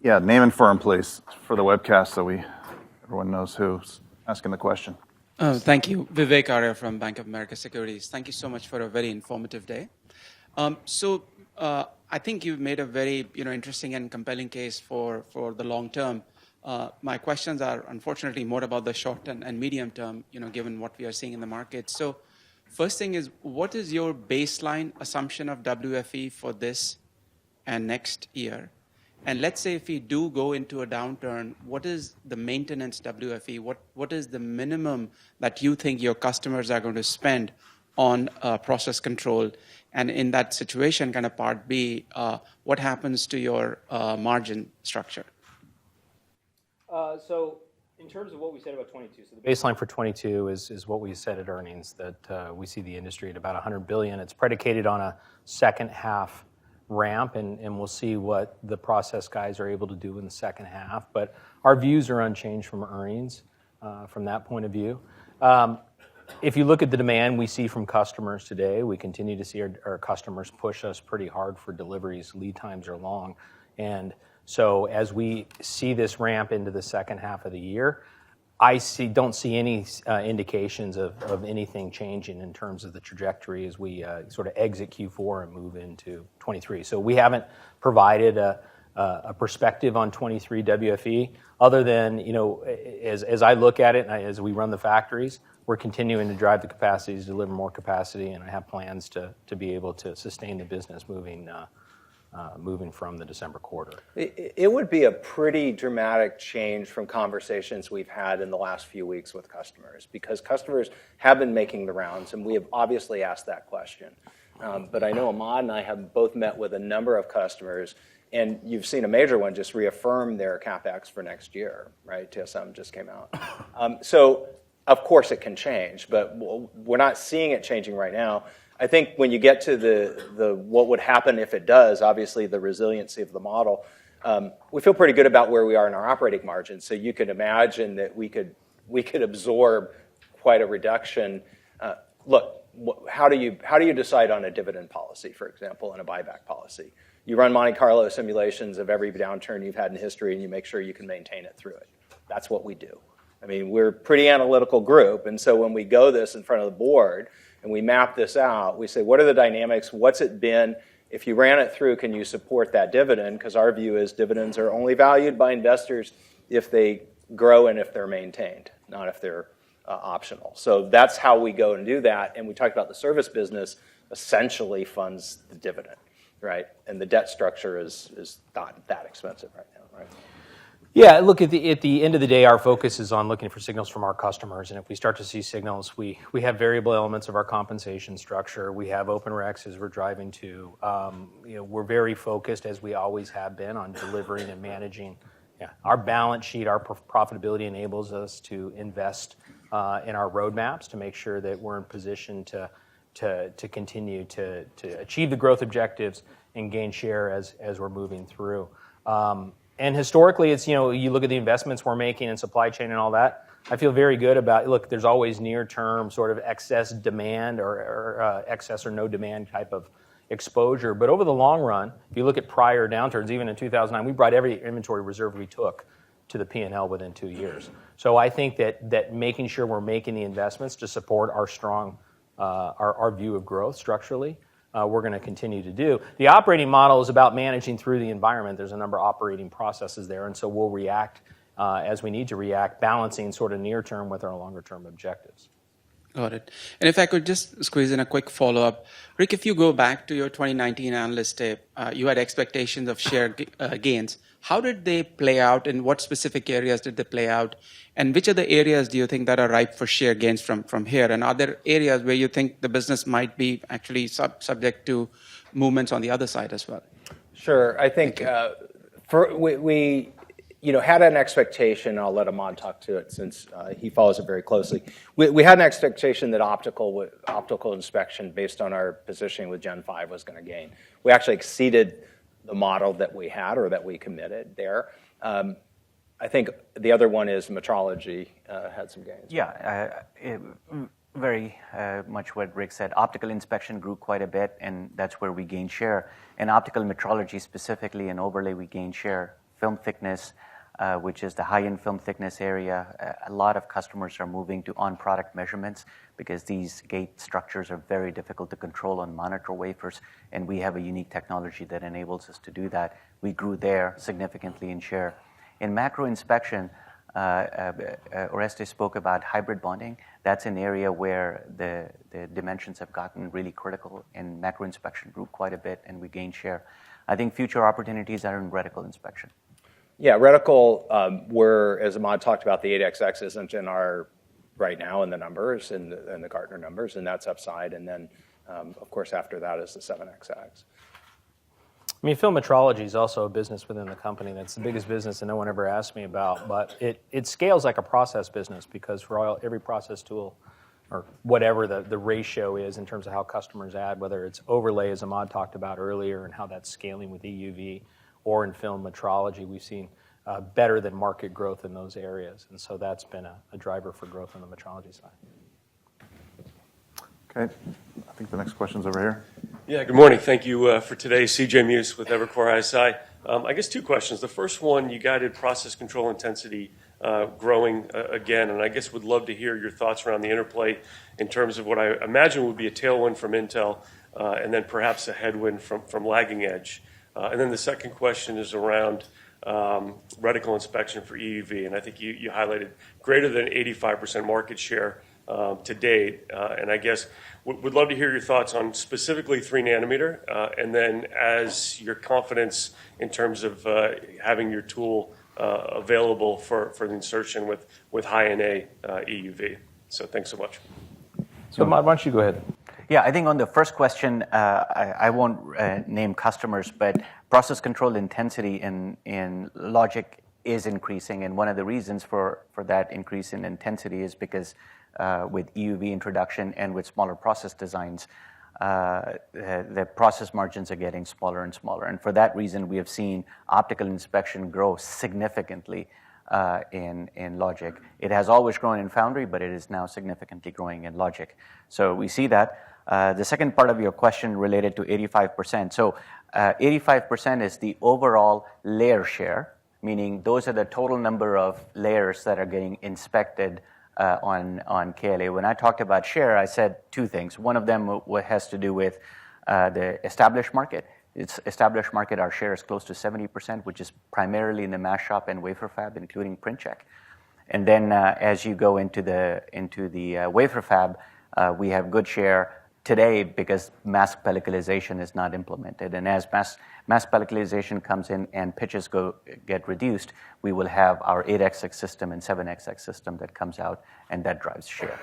Yeah, name and firm, please, for the webcast so everyone knows who's asking the question. Oh, thank you. Vivek Arya from Bank of America Securities. Thank you so much for a very informative day. I think you've made a very interesting and compelling case for the long term. My questions are unfortunately more about the short and medium term, given what we are seeing in the market. So first thing is, what is your baseline assumption of WFE for this and next year? And let's say if we do go into a downturn, what is the maintenance WFE? What is the minimum that you think your customers are going to spend on process control? And in that situation, kind of part B, what happens to your margin structure? So in terms of what we said about 22, so the baseline for 22 is what we said at earnings, that we see the industry at about $100 billion. It's predicated on a second half ramp, and we'll see what the process guys are able to do in the second half. But our views are unchanged from earnings from that point of view. If you look at the demand we see from customers today, we continue to see our customers push us pretty hard for deliveries. Lead times are long. And so as we see this ramp into the second half of the year, don't see any indications of anything changing in terms of the trajectory as we sort of exit Q4 and move into 23. So we haven't provided a perspective on 23 WFE other than, as I look at it and as we run the factories, we're continuing to drive the capacities, deliver more capacity, and I have plans to be able to sustain the business moving from the December quarter. It would be a pretty dramatic change from conversations we've had in the last few weeks with customers, because customers have been making the rounds, and we have obviously asked that question. But I know Ahmad and I have both met with a number of customers, and you've seen a major one just reaffirm their CapEx for next year, right? TSM just came out. So of course it can change, but we're not seeing it changing right now. I think when you get to the what would happen if it does, obviously the resiliency of the model, we feel pretty good about where we are in our operating margin. So you could imagine that we could absorb quite a reduction. Look, how do you decide on a dividend policy, for example, and a buyback policy? You run Monte Carlo simulations of every downturn you've had in history, and you make sure you can maintain it through it. That's what we do. I mean, we're a pretty analytical group, and so when we go this in front of the board and we map this out, we say, what are the dynamics? What's it been? If you ran it through, can you support that dividend? Because our view is dividends are only valued by investors if they grow and if they're maintained, not if they're optional. So that's how we go and do that. And we talked about the service business essentially funds the dividend, right? And the debt structure is not that expensive right now, right? Yeah, look, at the end of the day, our focus is on looking for signals from our customers. And if we start to see signals, we have variable elements of our compensation structure. We have open recs as we're driving to. We're very focused, as we always have been, on delivering and managing. Yeah, our balance sheet, our profitability enables us to invest in our roadmaps to make sure that we're in position to continue to achieve the growth objectives and gain share as we're moving through. And historically, it's, you look at the investments we're making in supply chain and all that, I feel very good about, look, there's always near-term sort of excess demand or excess or no demand type of exposure. But over the long run, if you look at prior downturns, even in 2009, we brought every inventory reserve we took to the P&L within 2 years. So I think that making sure we're making the investments to support our strong, our view of growth structurally, we're going to continue to do. The operating model is about managing through the environment. There's a number of operating processes there, and so we'll react as we need to react, balancing sort of near term with our longer term objectives. Got it. And if I could just squeeze in a quick follow-up. Rick, if you go back to your 2019 analyst day, you had expectations of share gains. How did they play out, and what specific areas did they play out? And which are the areas do you think that are ripe for share gains from here? And are there areas where you think the business might be actually subject to movements on the other side as well? Sure. I think we had an expectation. I'll let Ahmad talk to it since he follows it very closely. We had an expectation that optical inspection, based on our positioning with Gen 5, was going to gain. We actually exceeded the model that we had or that we committed there. I think the other one is metrology had some gains. Yeah, very much what Rick said. Optical inspection grew quite a bit, and that's where we gained share. And optical metrology specifically and overlay, we gained share film thickness, which is the high-end film thickness area. A lot of customers are moving to on-product measurements because these gate structures are very difficult to control on monitor wafers, and we have a unique technology that enables us to do that. We grew there significantly in share. In macro inspection, Oreste spoke about hybrid bonding. That's an area where the dimensions have gotten really critical, and macro inspection grew quite a bit, and we gained share. I think future opportunities are in reticle inspection. Yeah, reticle, where, as Ahmad talked about, the 8XX isn't in our, right now in the numbers, in the Gartner numbers, and that's upside. And then, of course, after that is the 7XX. I mean, film metrology is also a business within the company. That's the biggest business that no one ever asked me about. But it scales like a process business because for every process tool or whatever the ratio is in terms of how customers add, whether it's overlay, as Ahmad talked about earlier, and how that's scaling with EUV, or in film metrology, we've seen better than market growth in those areas. And so that's been a driver for growth on the metrology side. Okay, I think the next question's over here. Yeah, good morning. Thank you for today. CJ Muse with Evercore ISI. I guess two questions. The first one, you guided process control intensity growing again, and I guess would love to hear your thoughts around the interplay in terms of what I imagine would be a tailwind from Intel and then perhaps a headwind from lagging edge. And then the second question is around reticle inspection for EUV, and I think you highlighted greater than 85% market share to date, and I guess would love to hear your thoughts on specifically 3 nanometer, and then as your confidence in terms of having your tool available for the insertion with high-NA EUV. So thanks so much. So Ahmad, why don't you go ahead? Yeah, I think on the first question, I won't name customers, but process control intensity in logic is increasing, and one of the reasons for that increase in intensity is because with EUV introduction and with smaller process designs, the process margins are getting smaller and smaller. And for that reason, we have seen optical inspection grow significantly in logic. It has always grown in foundry, but it is now significantly growing in logic. So we see that. The second part of your question related to 85%. So 85% is the overall layer share, meaning those are the total number of layers that are getting inspected on KLA. When I talked about share, I said two things. One of them has to do with the established market. It's established market, our share is close to 70%, which is primarily in the mask shop and wafer fab, including print check. And then as you go into the wafer fab, we have good share today because mask pelliclization is not implemented. And as mask pelliclization comes in and pitches get reduced, we will have our 8XX system and 7XX system that comes out, and that drives share.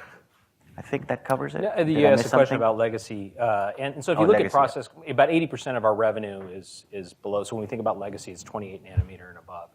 I think that covers it. Yeah, you asked a question about legacy. And so if you look at process, about 80% of our revenue is below. So when we think about legacy, it's 28 nanometer and above.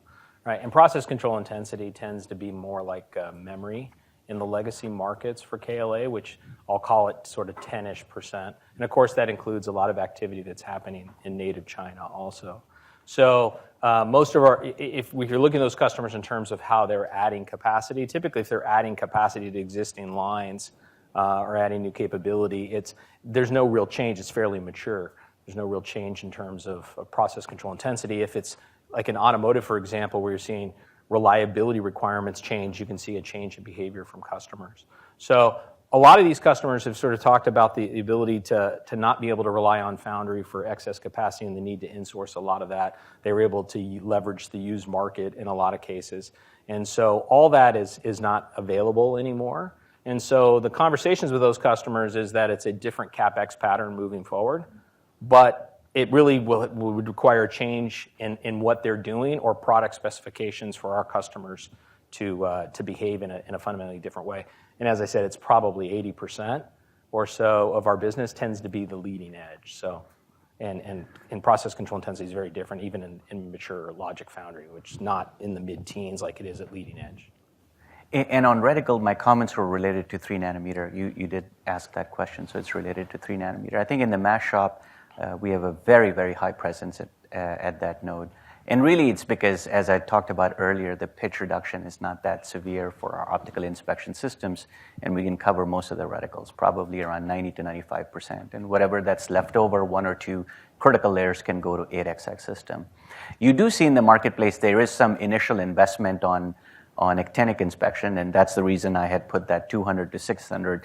Right? And process control intensity tends to be more like memory in the legacy markets for KLA, which I'll call it sort of 10-ish%. And of course, that includes a lot of activity that's happening in native China also. So most of if you're looking at those customers in terms of how they're adding capacity, typically if they're adding capacity to existing lines or adding new capability, there's no real change. It's fairly mature. There's no real change in terms of process control intensity. If it's like in automotive, for example, where you're seeing reliability requirements change, you can see a change in behavior from customers. So a lot of these customers have sort of talked about the ability to not be able to rely on foundry for excess capacity and the need to insource a lot of that. They were able to leverage the used market in a lot of cases. And so all that is not available anymore. And so the conversations with those customers is that it's a different CapEx pattern moving forward, but it really would require a change in what they're doing or product specifications for our customers to behave in a fundamentally different way. And as I said, it's probably 80% or so of our business tends to be the leading edge. So, and process control intensity is very different, even in mature logic foundry, which is not in the mid-teens like it is at leading edge. And on reticle, my comments were related to 3 nanometer. You did ask that question, so it's related to 3 nanometer. I think in the mask shop, we have a very, very high presence at that node. And really, it's because, as I talked about earlier, the pitch reduction is not that severe for our optical inspection systems, and we can cover most of the reticles, probably around 90 to 95%. And whatever that's left over, 1 or 2 critical layers can go to 8XX system. You do see in the marketplace there is some initial investment on actinic inspection, and that's the reason I had put that 200 to 600.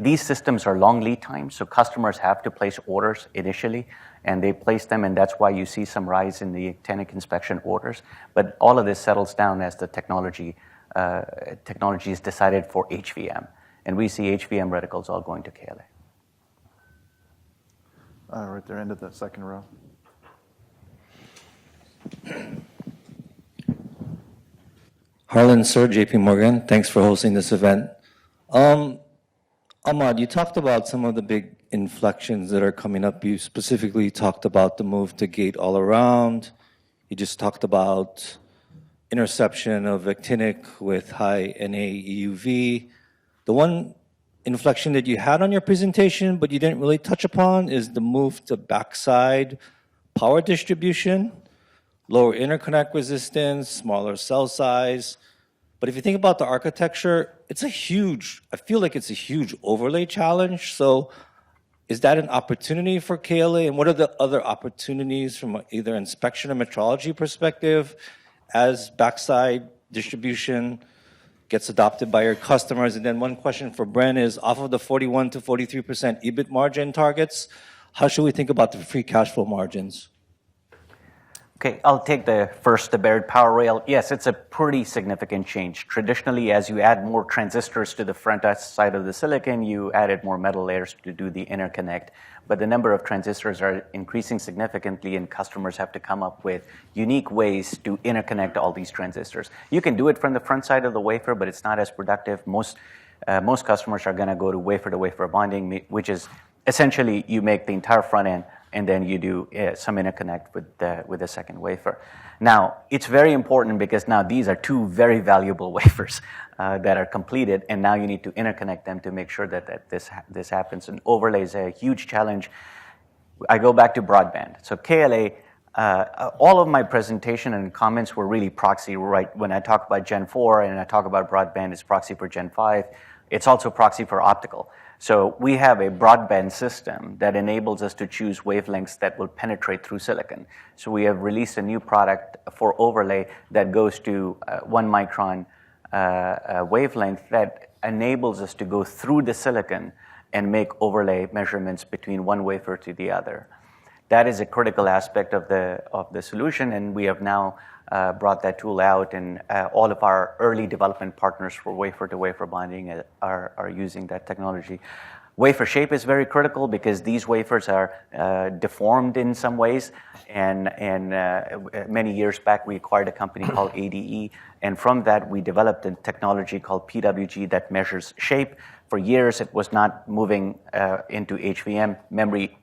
These systems are long lead times, so customers have to place orders initially, and they place them, and that's why you see some rise in the actinic inspection orders. But all of this settles down as the technology is decided for HVM, and we see HVM reticles all going to KLA. Right there, end of the second row. Harlan Sur, JP Morgan. Thanks for hosting this event. Ahmad, you talked about some of the big inflections that are coming up. You specifically talked about the move to gate all around. You just talked about interception of actinic with high NA EUV. The one inflection that you had on your presentation, but you didn't really touch upon, is the move to backside power distribution, lower interconnect resistance, smaller cell size. But if you think about the architecture, I feel like it's a huge overlay challenge. So is that an opportunity for KLA? And what are the other opportunities from either inspection or metrology perspective as backside distribution gets adopted by your customers? And then one question for Bren is, off of the 41 to 43% EBIT margin targets, how should we think about the free cash flow margins? Okay, I'll take the buried power rail. Yes, it's a pretty significant change. Traditionally, as you add more transistors to the front side of the silicon, you added more metal layers to do the interconnect. But the number of transistors are increasing significantly, and customers have to come up with unique ways to interconnect all these transistors. You can do it from the front side of the wafer, but it's not as productive. Most customers are going to go to wafer-to-wafer bonding, which is essentially you make the entire front end, and then you do some interconnect with the second wafer. Now, it's very important because now these are two very valuable wafers that are completed, and now you need to interconnect them to make sure that this happens. And overlay is a huge challenge. I go back to broadband. So KLA, all of my presentation and comments were really proxy, right? When I talk about Gen 4 and I talk about broadband, it's proxy for Gen 5. It's also proxy for optical. So we have a broadband system that enables us to choose wavelengths that will penetrate through silicon. So we have released a new product for overlay that goes to 1 micron wavelength that enables us to go through the silicon and make overlay measurements between one wafer to the other. That is a critical aspect of the solution, and we have now brought that tool out, and all of our early development partners for wafer-to-wafer bonding are using that technology. Wafer shape is very critical because these wafers are deformed in some ways, and many years back we acquired a company called ADE, and from that we developed a technology called PWG that measures shape. For years it was not moving into HVM. Memory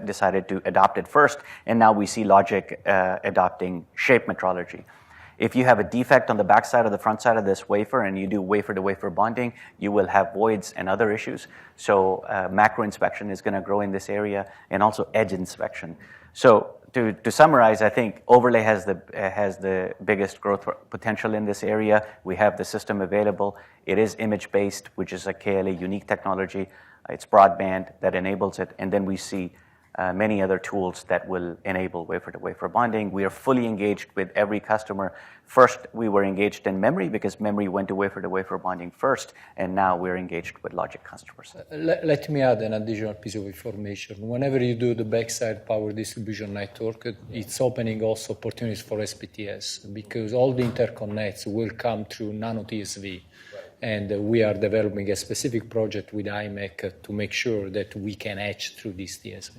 decided to adopt it first, and now we see logic adopting shape metrology. If you have a defect on the back side or the front side of this wafer and you do wafer-to-wafer bonding, you will have voids and other issues. So macro inspection is going to grow in this area, and also edge inspection. So to summarize, I think overlay has the biggest growth potential in this area. We have the system available. It is image-based, which is a KLA unique technology. It's broadband that enables it, and then we see many other tools that will enable wafer-to-wafer bonding. We are fully engaged with every customer. First, we were engaged in memory because memory went to wafer-to-wafer bonding first, and now we're engaged with logic customers. Let me add an additional piece of information. Whenever you do the backside power distribution network, it's opening also opportunities for SPTS because all the interconnects will come through nano TSV. And we are developing a specific project with IMEC to make sure that we can etch through this TSV.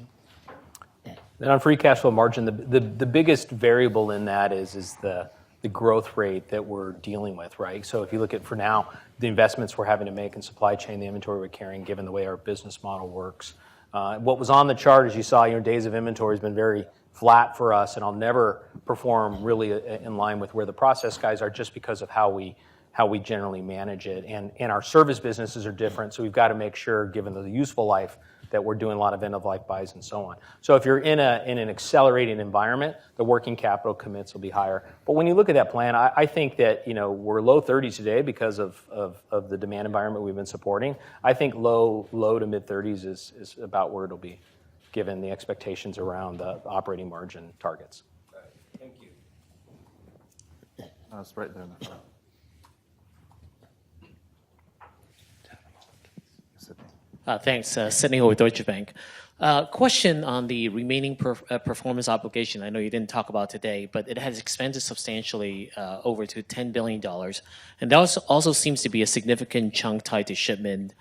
And on free cash flow margin, the biggest variable in that is the growth rate that we're dealing with, right? So if you look at, for now, the investments we're having to make in supply chain, the inventory we're carrying, given the way our business model works. What was on the chart, as you saw, your days of inventory has been very flat for us, and I'll never perform really in line with where the process guys are just because of how we generally manage it. And our service businesses are different, so we've got to make sure, given the useful life that we're doing a lot of end-of-life buys and so on. So if you're in an accelerating environment, the working capital commits will be higher. But when you look at that plan, I think that we're low 30s today because of the demand environment we've been supporting. I think low to mid 30s is about where it'll be, given the expectations around the operating margin targets. Thank you. That's right there in the front. Thanks. Sidney Ho with Deutsche Bank. Question on the remaining performance obligation. I know you didn't talk about today, but it has expanded substantially over to $10 billion. And that also seems to be a significant chunk tied to shipment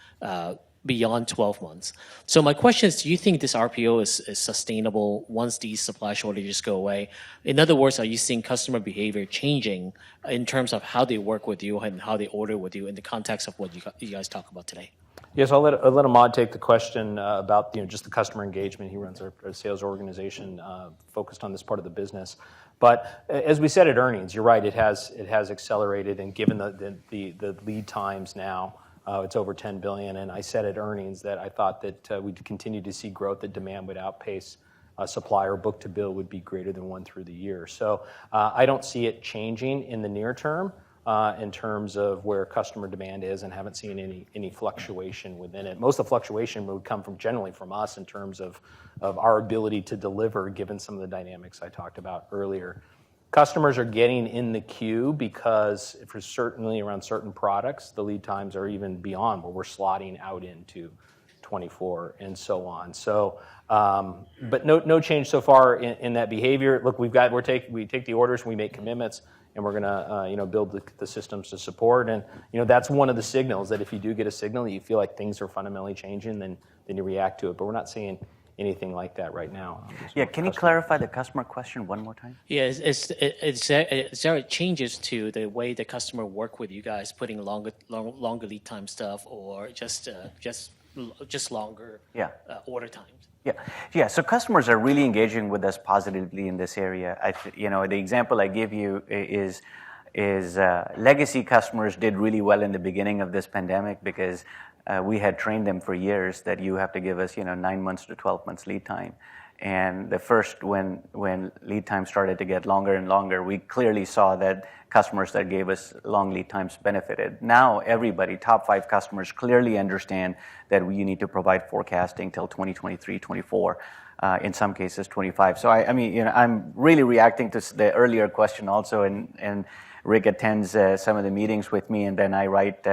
beyond 12 months. So my question is, do you think this RPO is sustainable once these supply shortages go away? In other words, are you seeing customer behavior changing in terms of how they work with you and how they order with you in the context of what you guys talk about today? Yes, I'll let Ahmad take the question about just the customer engagement. He runs our sales organization focused on this part of the business. But as we said at earnings, you're right. It has accelerated, and given the lead times now, it's over $10 billion. And I said at earnings that I thought that we'd continue to see growth. That demand would outpace supply, or book to bill would be greater than 1 through the year. So I don't see it changing in the near term. In terms of where customer demand is, and haven't seen any fluctuation within it. Most of the fluctuation would come generally from us in terms of our ability to deliver, given some of the dynamics I talked about earlier. Customers are getting in the queue because for certainly around certain products, the lead times are even beyond where we're slotting out into 24 and so on. So, but no change so far in that behavior. Look, we take the orders, we make commitments, and we're going to build the systems to support. And that's one of the signals, that if you do get a signal that you feel like things are fundamentally changing, then you react to it. But we're not seeing anything like that right now. Yeah, can you clarify the customer question one more time? Yeah, is there changes to the way the customer work with you guys, putting longer lead time stuff, or just longer order times? Yeah. So customers are really engaging with us positively in this area. The example I give you is legacy customers did really well in the beginning of this pandemic because we had trained them for years that you have to give us 9 months to 12 months lead time. And when lead time started to get longer and longer, we clearly saw that customers that gave us long lead times benefited. Now everybody, top 5 customers, clearly understand that you need to provide forecasting till 2023, 24, in some cases 25. So I'm really reacting to the earlier question also, and Rick attends some of the meetings with me, and then I write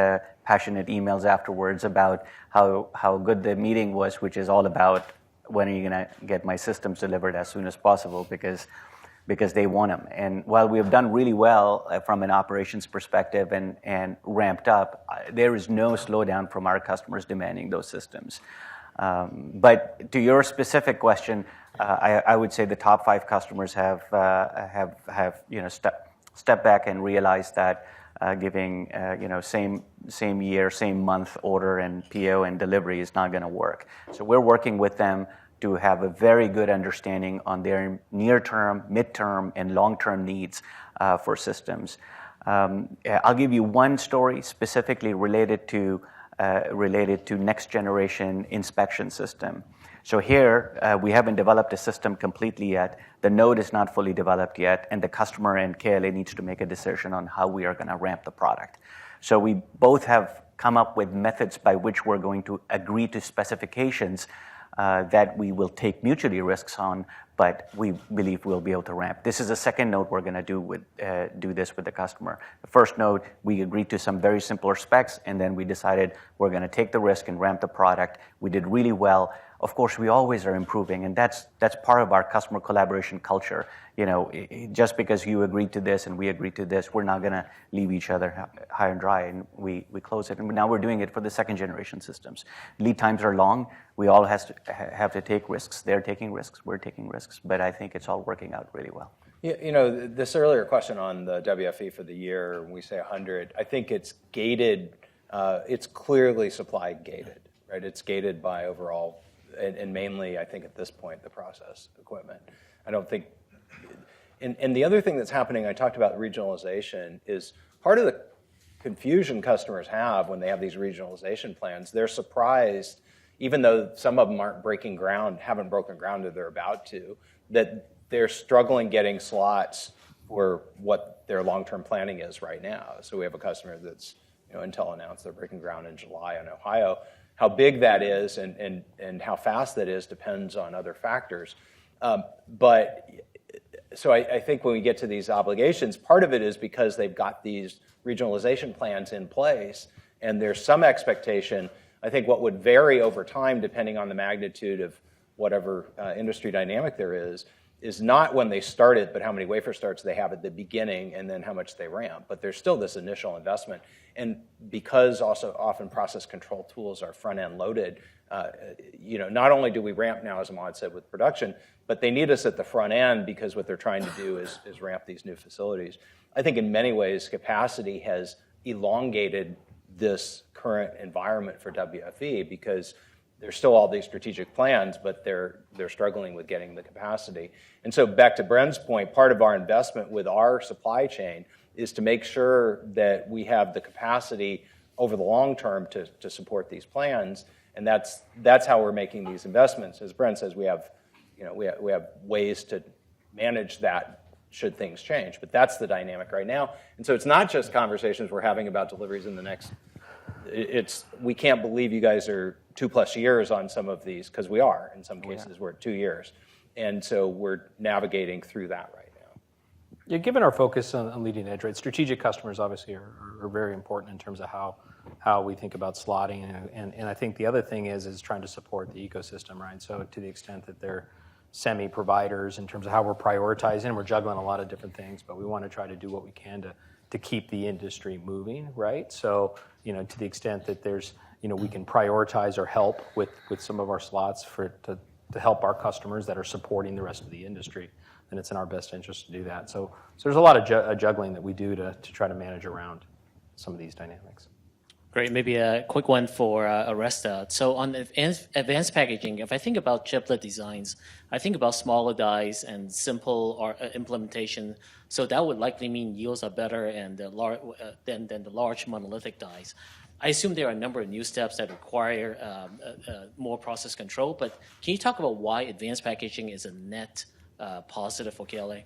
passionate emails afterwards about how good the meeting was, which is all about when are you going to get my systems delivered as soon as possible, because they want them. And while we have done really well from an operations perspective and ramped up, there is no slowdown from our customers demanding those systems. But to your specific question, I would say the top 5 customers have stepped back and realized that giving same year, same month order and PO and delivery is not going to work. So we're working with them to have a very good understanding on their near-term, mid-term, and long-term needs for systems. I'll give you one story specifically related to next-generation inspection system. So here, we haven't developed a system completely yet. The node is not fully developed yet, and the customer and KLA needs to make a decision on how we are going to ramp the product. So we both have come up with methods by which we're going to agree to specifications that we will take mutually risks on, but we believe we'll be able to ramp. This is the second node we're going to do this with the customer. The first node, we agreed to some very simpler specs, and then we decided we're going to take the risk and ramp the product. We did really well. Of course, we always are improving, and that's part of our customer collaboration culture. Just because you agreed to this and we agreed to this, we're not going to leave each other high and dry, and we close it. And now we're doing it for the second generation systems. Lead times are long. We all have to take risks. They're taking risks. We're taking risks. But I think it's all working out really well. This earlier question on the WFE for the year, when we say 100, I think it's gated. It's clearly supply gated, right? It's gated by overall, and mainly, I think at this point, the process equipment. I don't think. And the other thing that's happening, I talked about regionalization, is part of the confusion customers have when they have these regionalization plans. They're surprised even though some of them haven't broken ground or they're about to, that they're struggling getting slots for what their long-term planning is right now. So we have a customer that's, Intel announced they're breaking ground in July in Ohio. How big that is and how fast that is depends on other factors. So I think when we get to these obligations, part of it is because they've got these regionalization plans in place, and there's some expectation. I think what would vary over time, depending on the magnitude of whatever industry dynamic there is not when they start it, but how many wafer starts they have at the beginning, and then how much they ramp. But there's still this initial investment. And because also often process control tools are front-end loaded, not only do we ramp now, as Ahmad said, with production, but they need us at the front end because what they're trying to do is ramp these new facilities. I think in many ways, capacity has elongated this current environment for WFE because there's still all these strategic plans, but they're struggling with getting the capacity. And so back to Bren's point, part of our investment with our supply chain is to make sure that we have the capacity over the long term to support these plans. And that's how we're making these investments. As Bren says, we have ways to manage that should things change. But that's the dynamic right now. And so it's not just conversations we're having about deliveries in the next. We can't believe you guys are 2+ years on some of these, because we are. In some cases, we're at 2 years. And so we're navigating through that right now. Yeah, given our focus on leading edge, right, strategic customers obviously are very important in terms of how we think about slotting. And I think the other thing is trying to support the ecosystem, right? So to the extent that they're semi-providers in terms of how we're prioritizing, we're juggling a lot of different things, but we want to try to do what we can to keep the industry moving, right? So, to the extent that there's, we can prioritize or help with some of our slots to help our customers that are supporting the rest of the industry, then it's in our best interest to do that. So there's a lot of juggling that we do to try to manage around some of these dynamics. Great. Maybe a quick one for Aresta. So on advanced packaging, if I think about chiplet designs, I think about smaller dies and simple implementation. So that would likely mean yields are better and than the large monolithic dies. I assume there are a number of new steps that require more process control, but can you talk about why advanced packaging is a net positive for KLA?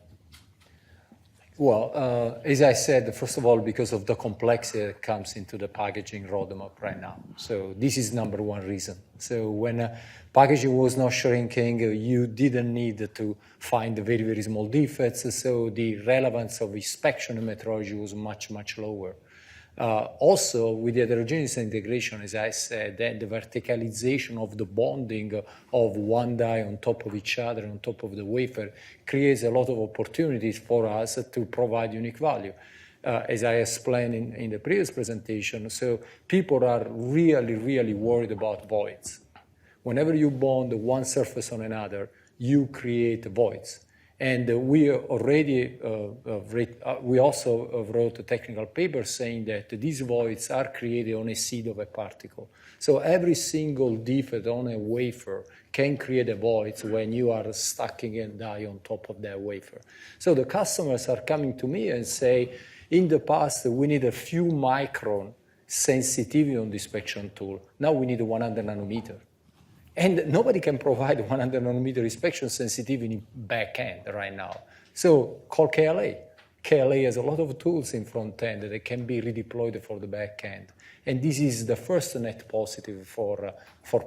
Well, as I said, first of all, because of the complexity that comes into the packaging roadmap right now. So this is number one reason. So when packaging was not shrinking, you didn't need to find very, very small defects. So the relevance of inspection and metrology was much, much lower. Also, with the heterogeneous integration, as I said, the verticalization of the bonding of one die on top of each other, on top of the wafer, creates a lot of opportunities for us to provide unique value. As I explained in the previous presentation, so people are really, really worried about voids. Whenever you bond one surface on another, you create voids. And we also wrote a technical paper saying that these voids are created on a seed of a particle. So every single defect on a wafer can create a void when you are stacking a die on top of that wafer. So the customers are coming to me and say, in the past, we need a few micron sensitivity on the inspection tool. Now we need 100 nanometer. And nobody can provide 100 nanometer inspection sensitivity back end right now. So call KLA. KLA has a lot of tools in front end that can be redeployed for the back end. And this is the first net positive for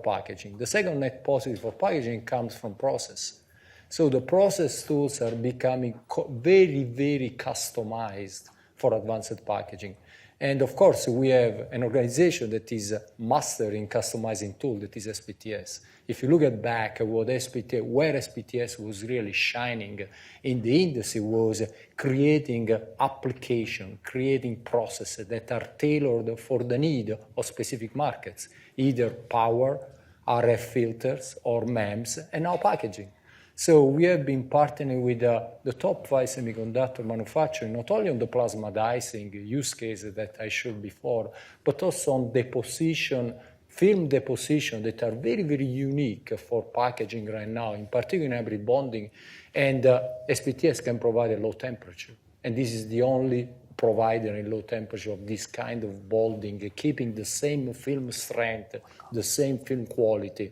packaging. The second net positive for packaging comes from process. So the process tools are becoming very, very customized for advanced packaging. And of course, we have an organization that is master in customizing tool, that is SPTS. If you look at back where SPTS was really shining in the industry was creating application, creating processes that are tailored for the need of specific markets, either power, RF filters, or MEMS, and now packaging. So we have been partnering with the top 5 semiconductor manufacturers, not only on the plasma dicing use cases that I showed before, but also on deposition, film deposition that are very, very unique for packaging right now, in particular in hybrid bonding. And SPTS can provide a low temperature. And this is the only provider in low temperature of this kind of bonding, keeping the same film strength, the same film quality,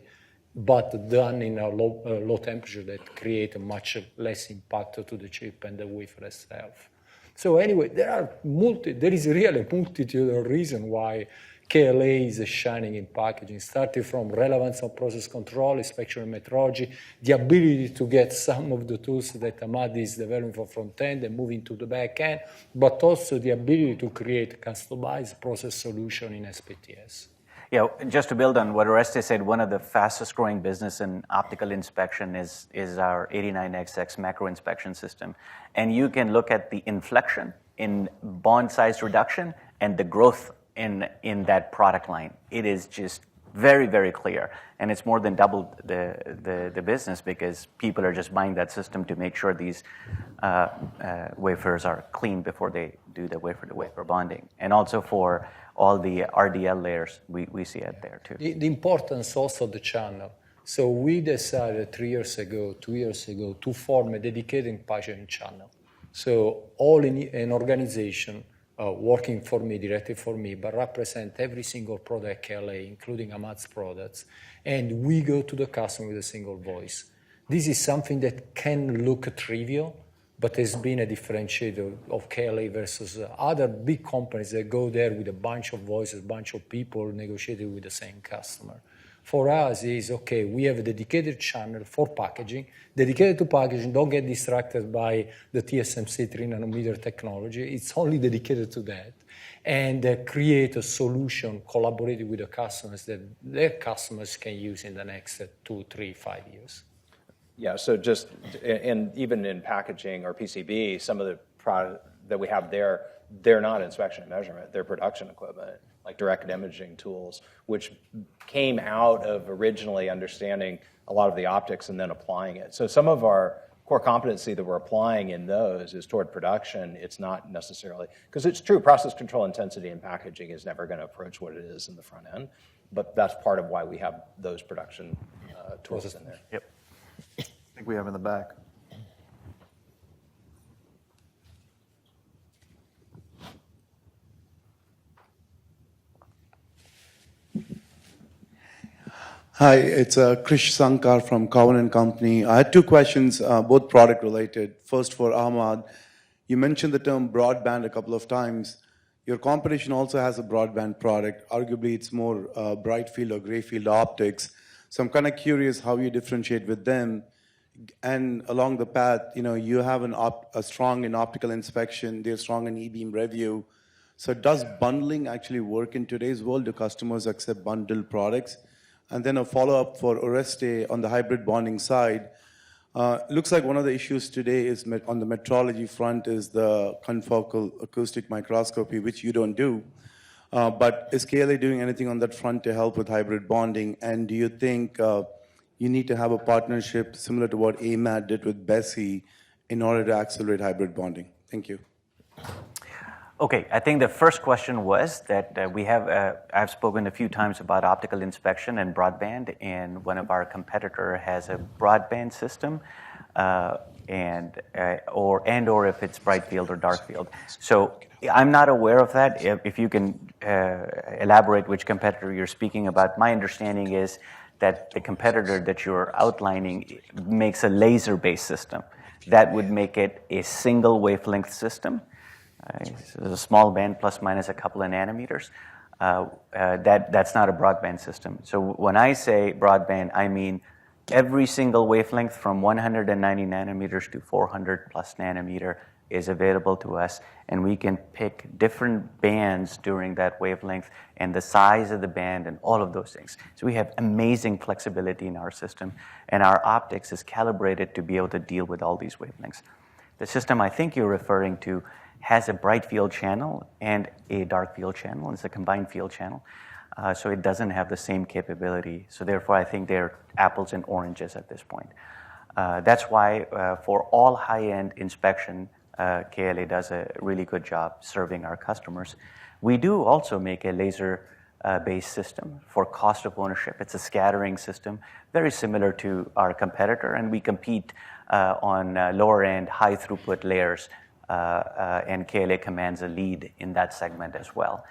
but done in a low temperature that create a much less impact to the chip and the wafer itself. So anyway, there is really a multitude of reasons why KLA is shining in packaging, starting from relevance of process control, inspection and metrology, the ability to get some of the tools that Ahmad is developing for front end and moving to the back end, but also the ability to create customized process solution in SPTS. Yeah, just to build on what Oreste said, one of the fastest growing business in optical inspection is our 89XX macro inspection system. And you can look at the inflection in bond size reduction and the growth in that product line. It is just very, very clear. And it's more than doubled the business because people are just buying that system to make sure these wafers are clean before they do the wafer-to-wafer bonding. And also for all the RDL layers, we see it there too. The importance also of the channel. So we decided 2 years ago, to form a dedicated packaging channel. So all in an organization working for me, directly for me, but represent every single product KLA, including Ahmad's products, and we go to the customer with a single voice. This is something that can look trivial, but has been a differentiator of KLA versus other big companies that go there with a bunch of voices, a bunch of people negotiating with the same customer. For us, is okay, we have a dedicated channel for packaging, dedicated to packaging, don't get distracted by the TSMC 3 nanometer technology, it's only dedicated to that, and create a solution collaborating with the customers that their customers can use in the next 2, 3, 5 years. Yeah, so just, and even in packaging or PCB, some of the product that we have there, they're not inspection and measurement, they're production equipment, like direct imaging tools, which came out of originally understanding a lot of the optics and then applying it. So some of our core competency that we're applying in those is toward production. It's not necessarily, because it's true, process control intensity in packaging is never going to approach what it is in the front end, but that's part of why we have those production tools in there. Yep. I think we have in the back. Hi, it's Krish Sankar from Cowen & Company. I had two questions, both product related. First for Ahmad, you mentioned the term broadband a couple of times. Your competition also has a broadband product. Arguably, it's more bright field or gray field optics. So I'm kind of curious how you differentiate with them. And along the path, you have a strong in optical inspection. They're strong in E-beam review. So does bundling actually work in today's world? Do customers accept bundled products? And then a follow-up for Oreste on the hybrid bonding side. Looks like one of the issues today is on the metrology front is the confocal acoustic microscopy, which you don't do. But is KLA doing anything on that front to help with hybrid bonding? And do you think you need to have a partnership similar to what AMAT did with BESI in order to accelerate hybrid bonding? Thank you. Okay, I think the first question was that I've spoken a few times about optical inspection and broadband, and one of our competitor has a broadband system, or if it's bright field or dark field. So I'm not aware of that. If you can elaborate which competitor you're speaking about, my understanding is that the competitor that you're outlining makes a laser-based system. That would make it a single wavelength system. It's a small band plus minus a couple of nanometers. That's not a broadband system. So when I say broadband, I mean every single wavelength from 190 nanometers to 400 plus nanometer is available to us, and we can pick different bands during that wavelength and the size of the band and all of those things. So we have amazing flexibility in our system, and our optics is calibrated to be able to deal with all these wavelengths. The system I think you're referring to has a bright field channel and a dark field channel. It's a combined field channel. So it doesn't have the same capability. So therefore, I think they're apples and oranges at this point. That's why for all high-end inspection, KLA does a really good job serving our customers. We do also make a laser-based system for cost of ownership. It's a scattering system, very similar to our competitor, and we compete on lower-end, high-throughput layers and KLA commands a lead in that segment as well.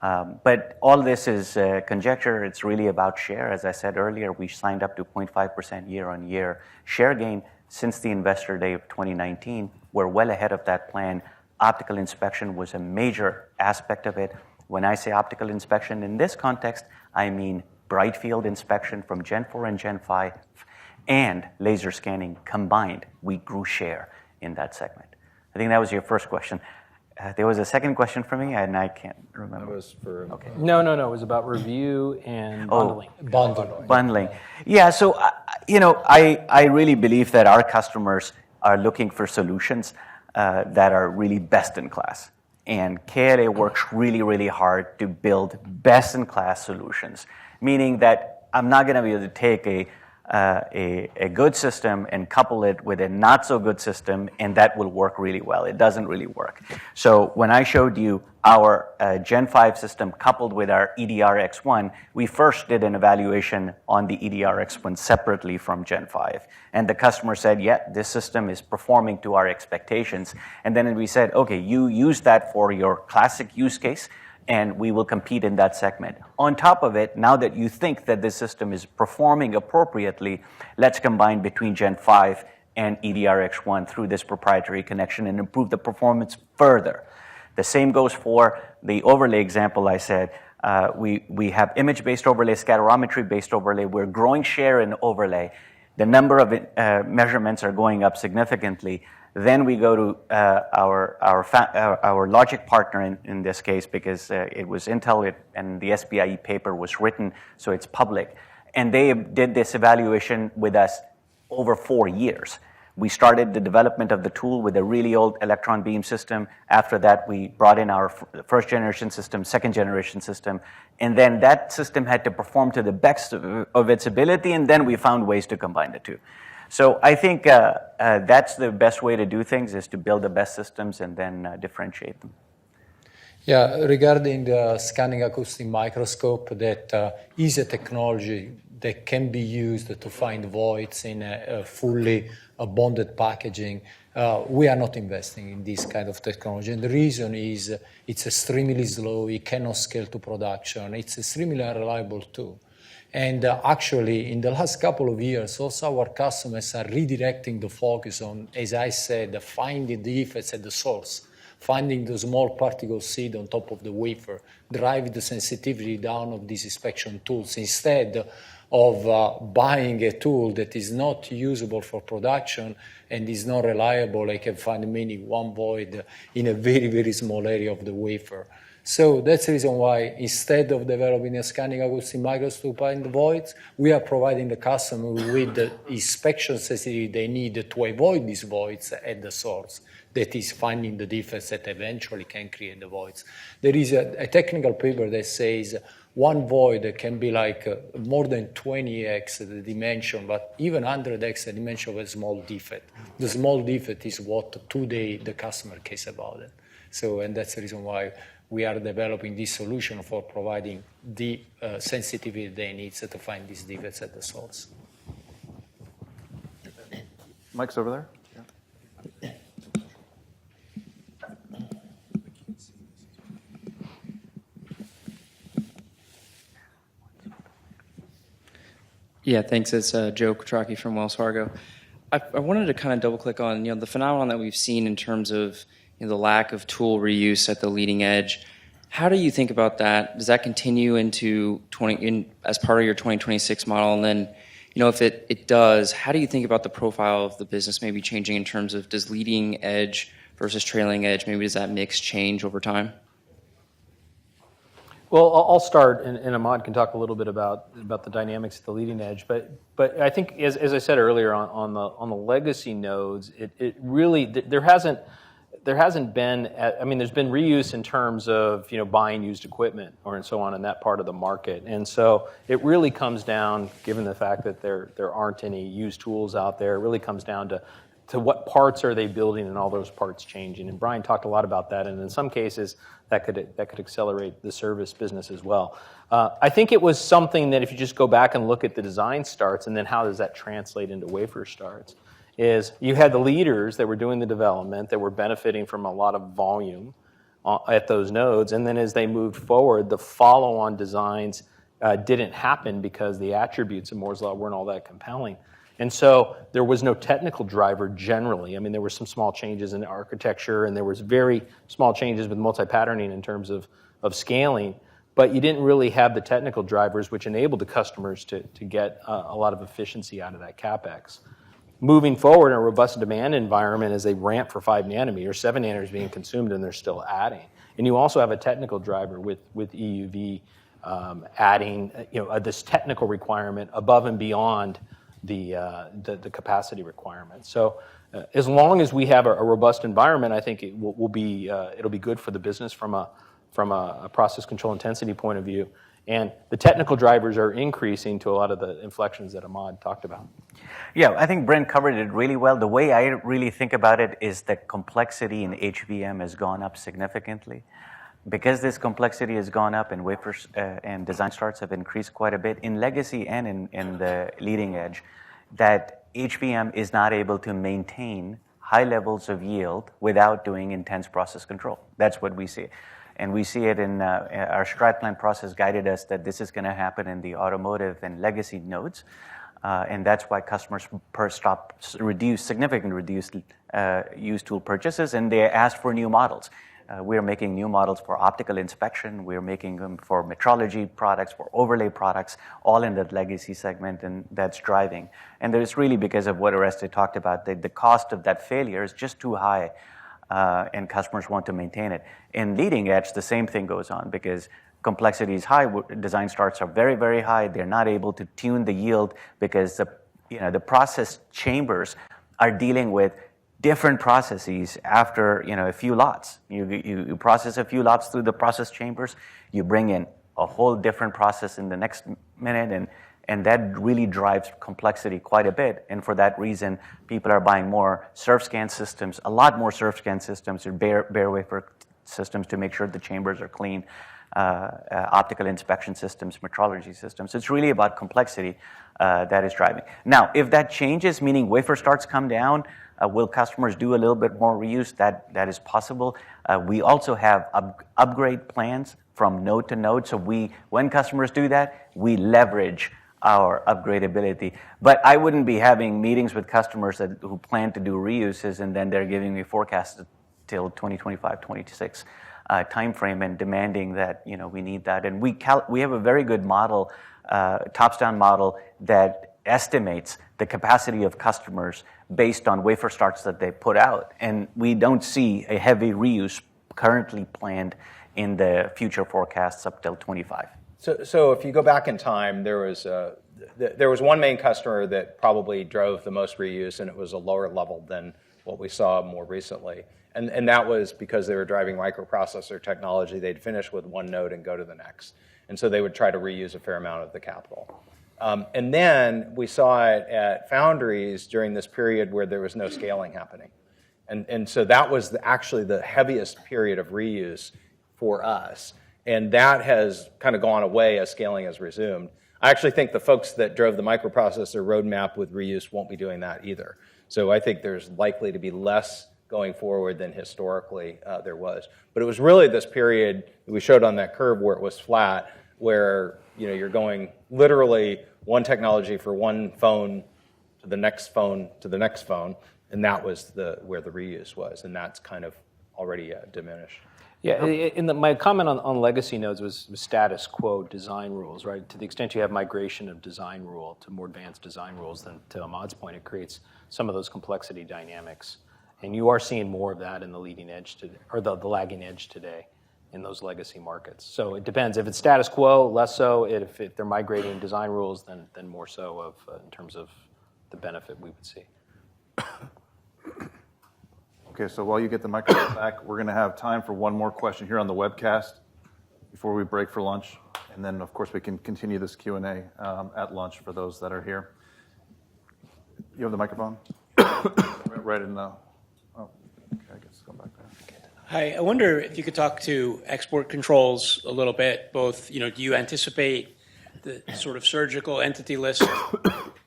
But all this is conjecture. It's really about share. As I said earlier, we signed up to 0.5% year-on-year share gain since the investor day of 2019. We're well ahead of that plan. Optical inspection was a major aspect of it. When I say optical inspection in this context, I mean bright field inspection from Gen 4 and Gen 5 and laser scanning combined. We grew share in that segment. I think that was your first question. There was a second question for me, and I can't remember. That was for Okay. No. It was about review and bundling. Bundling. Yeah, so, I really believe that our customers are looking for solutions that are really best in class. And KLA works really, really hard to build best in class solutions, meaning that I'm not going to be able to take a good system and couple it with a not so good system, and that will work really well. It doesn't really work. So when I showed you our Gen 5 system coupled with our EDR-X1, we first did an evaluation on the EDR-X1 separately from Gen 5. And the customer said, yeah, this system is performing to our expectations. And then we said, okay, you use that for your classic use case, and we will compete in that segment. On top of it, now that you think that this system is performing appropriately, let's combine between Gen 5 and EDR-X1 through this proprietary connection and improve the performance further. The same goes for the overlay example I said. We have image-based overlay, scatterometry-based overlay. We're growing share in overlay. The number of measurements are going up significantly. Then we go to our logic partner in this case, because it was Intel and the SPIE paper was written, so it's public. And they did this evaluation with us over 4 years. We started the development of the tool with a really old electron beam system. After that, we brought in our first generation system, second generation system, and then that system had to perform to the best of its ability, and then we found ways to combine the two. So I think that's the best way to do things, is to build the best systems and then differentiate them. Yeah, regarding the scanning acoustic microscope, that is a technology that can be used to find voids in a fully bonded packaging. We are not investing in this kind of technology, and the reason is it's extremely slow, it cannot scale to production, it's extremely unreliable too. And actually, in the last couple of years, also our customers are redirecting the focus on, as I said, finding the defects at the source, finding the small particle seed on top of the wafer, drive the sensitivity down of these inspection tools, instead of buying a tool that is not usable for production and is not reliable. I can find one void in a very, very small area of the wafer. So that's the reason why, instead of developing a scanning acoustic microscope to find the voids, we are providing the customer with the inspection sensitivity they need to avoid these voids at the source. That is finding the defects that eventually can create the voids. There is a technical paper that says one void can be like more than 20x the dimension, but even 100x the dimension of a small defect. The small defect is what today the customer cares about it. So, and that's the reason why we are developing this solution for providing the sensitivity they need to find these defects at the source. Mike's over there. Yeah. Yeah, thanks. It's Joe Quattrocchi from Wells Fargo. I wanted to kind of double click on the phenomenon that we've seen in terms of the lack of tool reuse at the leading edge. How do you think about that? Does that continue into as part of your 2026 model? And then, if it does, how do you think about the profile of the business maybe changing in terms of, does leading edge versus trailing edge, maybe does that mix change over time? Well, I'll start, and Ahmad can talk a little bit about the dynamics at the leading edge. But I think, as I said earlier, on the legacy nodes, it really there hasn't been. I mean, there's been reuse in terms of buying used equipment and so on in that part of the market, and so it really comes down, given the fact that there aren't any used tools out there, it really comes down to what parts are they building and all those parts changing. And Brian talked a lot about that, and in some cases that could accelerate the service business as well. I think it was something that if you just go back and look at the design starts and then how does that translate into wafer starts. is you had the leaders that were doing the development that were benefiting from a lot of volume at those nodes, and then as they moved forward, the follow-on designs didn't happen because the attributes of Moore's Law weren't all that compelling. And so there was no technical driver generally. I mean, there were some small changes in the architecture, and there was very small changes with multi-patterning in terms of scaling, but you didn't really have the technical drivers which enabled the customers to get a lot of efficiency out of that CapEx. Moving forward in a robust demand environment as they ramp for 5 nanometers, 7 nanometers being consumed, and they're still adding. And you also have a technical driver with EUV adding this technical requirement above and beyond the capacity requirement. So as long as we have a robust environment, I think it'll be good for the business from a process control intensity point of view. And the technical drivers are increasing to a lot of the inflections that Ahmad talked about. Yeah, I think Brent covered it really well. The way I really think about it is that complexity in HVM has gone up significantly. Because this complexity has gone up and wafers and design starts have increased quite a bit in legacy and in the leading edge, that HVM is not able to maintain high levels of yield without doing intense process control. That's what we see. And we see it in our strat plan process guided us that this is going to happen in the automotive and legacy nodes. And that's why customers significantly reduced used tool purchases, and they asked for new models. We're making new models for optical inspection. We're making them for metrology products, for overlay products, all in that legacy segment, and that's driving. And it's really because of what Oreste talked about. The cost of that failure is just too high, and customers want to maintain it. In leading edge, the same thing goes on because complexity is high. Design starts are very, very high. They're not able to tune the yield because the process chambers are dealing with different processes after a few lots. You process a few lots through the process chambers. You bring in a whole different process in the next minute, and that really drives complexity quite a bit. And for that reason, people are buying more SurfScan systems, a lot more SurfScan systems or bare wafer systems to make sure the chambers are clean, optical inspection systems, metrology systems. It's really about complexity that is driving. Now, if that changes, meaning wafer starts come down, will customers do a little bit more reuse? That is possible. We also have upgrade plans from node to node. So when customers do that, we leverage our upgradability. But I wouldn't be having meetings with customers who plan to do reuses and then they're giving me forecasts till 2025, 26 timeframe and demanding that we need that. And we have a very good model, tops-down model that estimates the capacity of customers based on wafer starts that they put out. And we don't see a heavy reuse currently planned in the future forecasts up till 25. So if you go back in time, there was one main customer that probably drove the most reuse, and it was a lower level than what we saw more recently. And that was because they were driving microprocessor technology. They'd finish with one node and go to the next. And so they would try to reuse a fair amount of the capital. And then we saw it at foundries during this period where there was no scaling happening. And so that was actually the heaviest period of reuse for us. And that has kind of gone away as scaling has resumed. I actually think the folks that drove the microprocessor roadmap with reuse won't be doing that either. So I think there's likely to be less going forward than historically there was. But it was really this period that we showed on that curve where it was flat, where you're going literally one technology for one phone to the next phone to the next phone, and that was where the reuse was, and that's kind of already diminished. Yeah, my comment on legacy nodes was status quo design rules, right? To the extent you have migration of design rule to more advanced design rules, then to Ahmad's point, it creates some of those complexity dynamics. And you are seeing more of that in the leading edge today, or the lagging edge today in those legacy markets. So it depends. If it's status quo, less so. If they're migrating design rules, then more so in terms of the benefit we would see. Okay, so while you get the microphone back, we're going to have time for one more question here on the webcast before we break for lunch. And then, of course, we can continue this Q&A at lunch for those that are here. You have the microphone? Right in the... Oh, okay, I guess come back there. Hi, I wonder if you could talk to export controls a little bit. Both, do you anticipate the sort of surgical entity list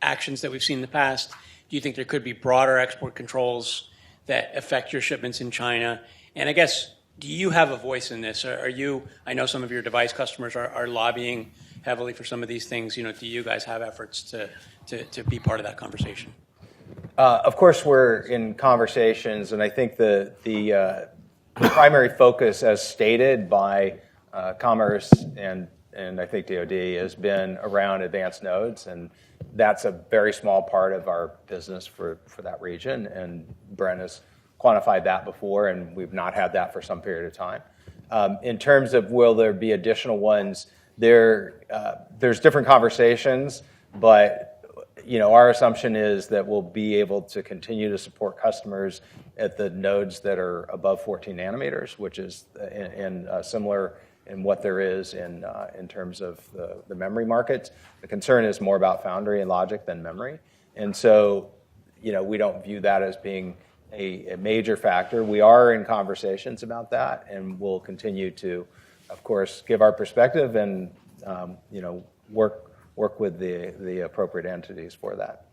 actions that we've seen in the past? Do you think there could be broader export controls that affect your shipments in China? And I guess, do you have a voice in this? Are you? I know some of your device customers are lobbying heavily for some of these things. You know, do you guys have efforts to be part of that conversation? Of course, we're in conversations, and I think the primary focus, as stated by Commerce and I think DoD, has been around advanced nodes, and that's a very small part of our business for that region. And Brent has quantified that before, and we've not had that for some period of time. In terms of will there be additional ones, there's different conversations, but our assumption is that we'll be able to continue to support customers at the nodes that are above 14 nanometers, which is similar in what there is in terms of the memory markets. The concern is more about foundry and logic than memory. And so, we don't view that as being a major factor. We are in conversations about that, and we'll continue to, of course, give our perspective and, work with the appropriate entities for that.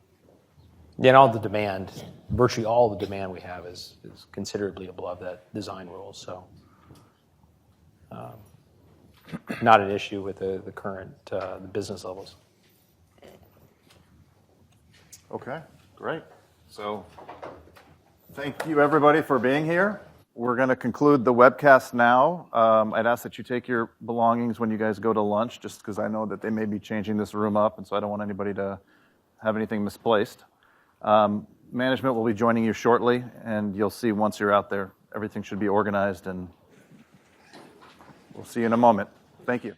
Yeah, and all the demand, virtually all the demand we have is considerably above that design rule. So not an issue with the current the business levels. Okay, great. So thank you, everybody, for being here. We're going to conclude the webcast now. I'd ask that you take your belongings when you guys go to lunch, just because I know that they may be changing this room up, and so I don't want anybody to have anything misplaced. Management will be joining you shortly, and you'll see once you're out there, everything should be organized, and we'll see you in a moment. Thank you.